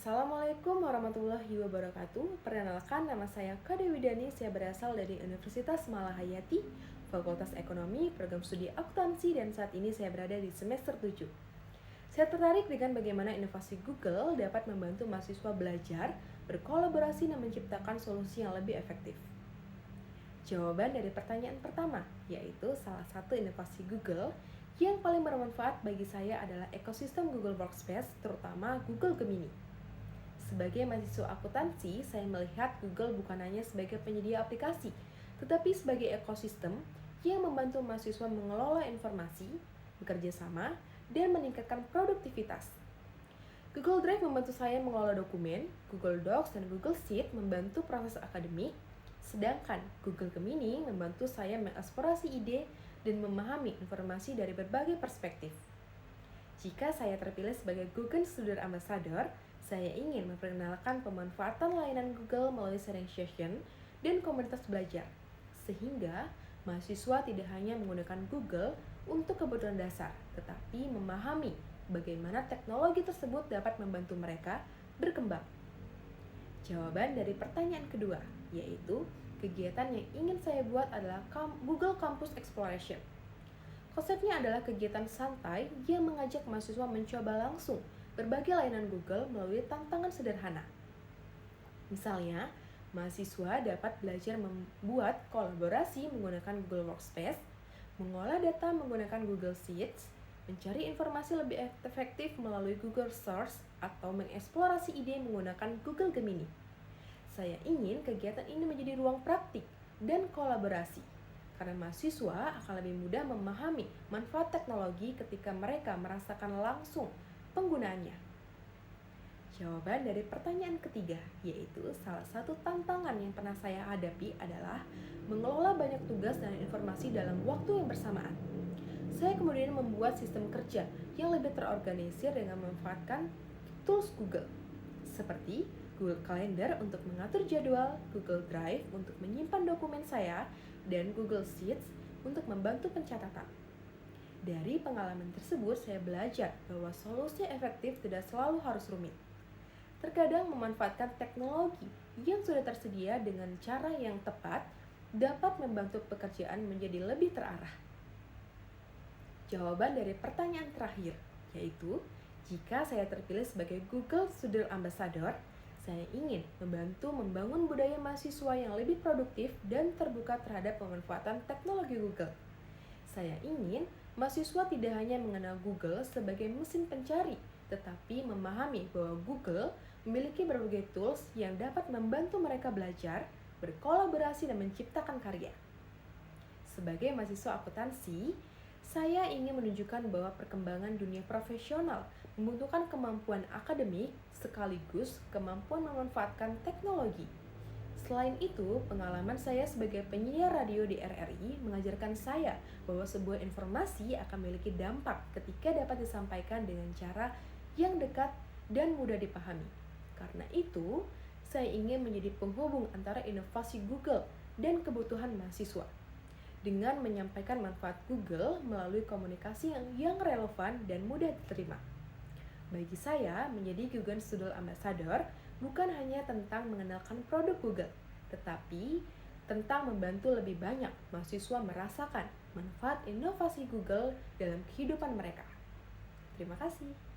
Assalamualaikum warahmatullahi wabarakatuh. Perkenalkan, nama saya Kade Widani. Saya berasal dari Universitas Malahayati, Fakultas Ekonomi, Program Studi Akuntansi, dan saat ini saya berada di semester 7. Saya tertarik dengan bagaimana inovasi Google dapat membantu mahasiswa belajar, berkolaborasi, dan menciptakan solusi yang lebih efektif. Jawaban dari pertanyaan pertama, yaitu salah satu inovasi Google yang paling bermanfaat bagi saya adalah ekosistem Google Workspace, terutama Google Gemini. Sebagai mahasiswa akuntansi, saya melihat Google bukan hanya sebagai penyedia aplikasi, tetapi sebagai ekosistem yang membantu mahasiswa mengelola informasi, bekerja sama, dan meningkatkan produktivitas. Google Drive membantu saya mengelola dokumen, Google Docs dan Google Sheet membantu proses akademik, sedangkan Google Gemini membantu saya mengeksplorasi ide dan memahami informasi dari berbagai perspektif. Jika saya terpilih sebagai Google Student Ambassador, saya ingin memperkenalkan pemanfaatan layanan Google melalui sharing session dan komunitas belajar, sehingga mahasiswa tidak hanya menggunakan Google untuk kebutuhan dasar, tetapi memahami bagaimana teknologi tersebut dapat membantu mereka berkembang. Jawaban dari pertanyaan kedua, yaitu kegiatan yang ingin saya buat adalah Google Campus Exploration. Konsepnya adalah kegiatan santai yang mengajak mahasiswa mencoba langsung berbagai layanan Google melalui tantangan sederhana. Misalnya, mahasiswa dapat belajar membuat kolaborasi menggunakan Google Workspace, mengolah data menggunakan Google Sheets, mencari informasi lebih efektif melalui Google Search, atau mengeksplorasi ide menggunakan Google Gemini. Saya ingin kegiatan ini menjadi ruang praktik dan kolaborasi, karena mahasiswa akan lebih mudah memahami manfaat teknologi ketika mereka merasakan langsung penggunaannya. Jawaban dari pertanyaan ketiga, yaitu salah satu tantangan yang pernah saya hadapi adalah mengelola banyak tugas dan informasi dalam waktu yang bersamaan. Saya kemudian membuat sistem kerja yang lebih terorganisir dengan memanfaatkan tools Google, seperti Google Calendar untuk mengatur jadwal, Google Drive untuk menyimpan dokumen saya, dan Google Sheets untuk membantu pencatatan. Dari pengalaman tersebut, saya belajar bahwa solusi efektif tidak selalu harus rumit. Terkadang memanfaatkan teknologi yang sudah tersedia dengan cara yang tepat dapat membantu pekerjaan menjadi lebih terarah. Jawaban dari pertanyaan terakhir, yaitu jika saya terpilih sebagai Google Student Ambassador, saya ingin membantu membangun budaya mahasiswa yang lebih produktif dan terbuka terhadap pemanfaatan teknologi Google. Saya ingin mahasiswa tidak hanya mengenal Google sebagai mesin pencari, tetapi memahami bahwa Google memiliki berbagai tools yang dapat membantu mereka belajar, berkolaborasi, dan menciptakan karya. Sebagai mahasiswa akuntansi, saya ingin menunjukkan bahwa perkembangan dunia profesional membutuhkan kemampuan akademik sekaligus kemampuan memanfaatkan teknologi. Selain itu, pengalaman saya sebagai penyiar radio di RRI mengajarkan saya bahwa sebuah informasi akan memiliki dampak ketika dapat disampaikan dengan cara yang dekat dan mudah dipahami. Karena itu, saya ingin menjadi penghubung antara inovasi Google dan kebutuhan mahasiswa, dengan menyampaikan manfaat Google melalui komunikasi yang relevan dan mudah diterima. Bagi saya, menjadi Google Student Ambassador bukan hanya tentang mengenalkan produk Google, tetapi tentang membantu lebih banyak mahasiswa merasakan manfaat inovasi Google dalam kehidupan mereka. Terima kasih.